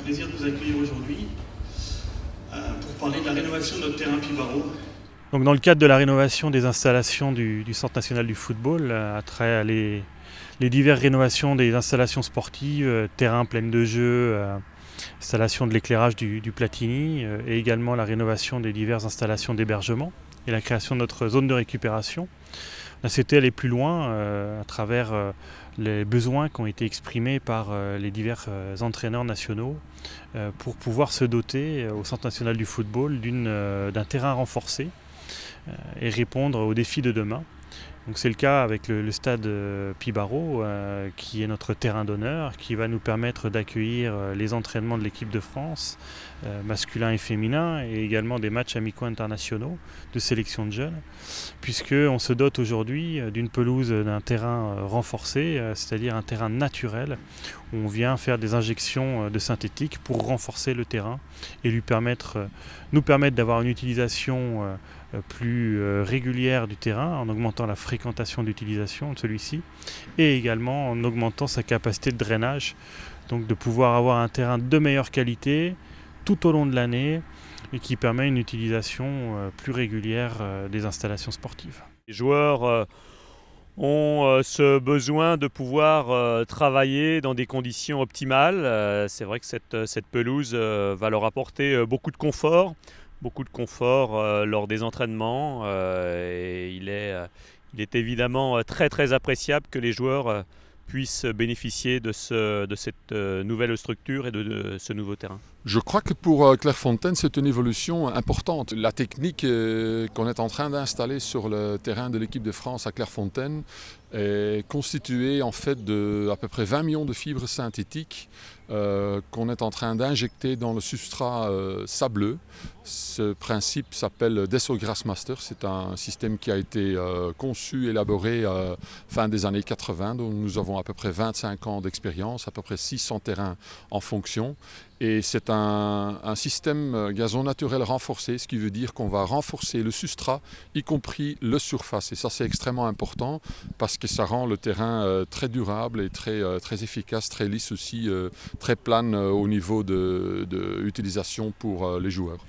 plaisir de vous accueillir aujourd'hui pour parler de la rénovation de notre terrain Pibaro. Donc dans le cadre de la rénovation des installations du Centre national du football, à travers les diverses rénovations des installations sportives, terrain plein de jeux, installation de l'éclairage du Platini, et également la rénovation des diverses installations d'hébergement et la création de notre zone de récupération. On a souhaité aller plus loin à travers les besoins qui ont été exprimés par les divers entraîneurs nationaux pour pouvoir se doter au Centre national du football d'un terrain renforcé et répondre aux défis de demain. Donc c'est le cas avec le stade Pibaro qui est notre terrain d'honneur, qui va nous permettre d'accueillir les entraînements de l'équipe de France, masculin et féminin, et également des matchs amicaux internationaux de sélection de jeunes, puisqu'on se dote aujourd'hui d'une pelouse, d'un terrain renforcé, c'est-à-dire un terrain naturel, où on vient faire des injections de synthétique pour renforcer le terrain et nous permettre d'avoir une utilisation plus régulière du terrain en augmentant la fréquentation d'utilisation de celui-ci et également en augmentant sa capacité de drainage, donc de pouvoir avoir un terrain de meilleure qualité tout au long de l'année et qui permet une utilisation plus régulière des installations sportives. Les joueurs ont ce besoin de pouvoir travailler dans des conditions optimales. C'est vrai que cette pelouse va leur apporter beaucoup de confort lors des entraînements. Et il est évidemment très appréciable que les joueurs puissent bénéficier de cette nouvelle structure et de ce nouveau terrain. Je crois que pour Clairefontaine, c'est une évolution importante. La technique qu'on est en train d'installer sur le terrain de l'équipe de France à Clairefontaine est constituée en fait de à peu près 20 millions de fibres synthétiques qu'on est en train d'injecter dans le substrat sableux. Ce principe s'appelle Desso Grassmaster. C'est un système qui a été conçu, élaboré fin des années 80, dont nous avons à peu près 25 ans d'expérience, à peu près 600 terrains en fonction. Et c'est un système gazon naturel renforcé, ce qui veut dire qu'on va renforcer le substrat, y compris le surface. Et ça, c'est extrêmement important parce que ça rend le terrain très durable et très efficace, très lisse aussi, très plane au niveau de utilisation pour les joueurs.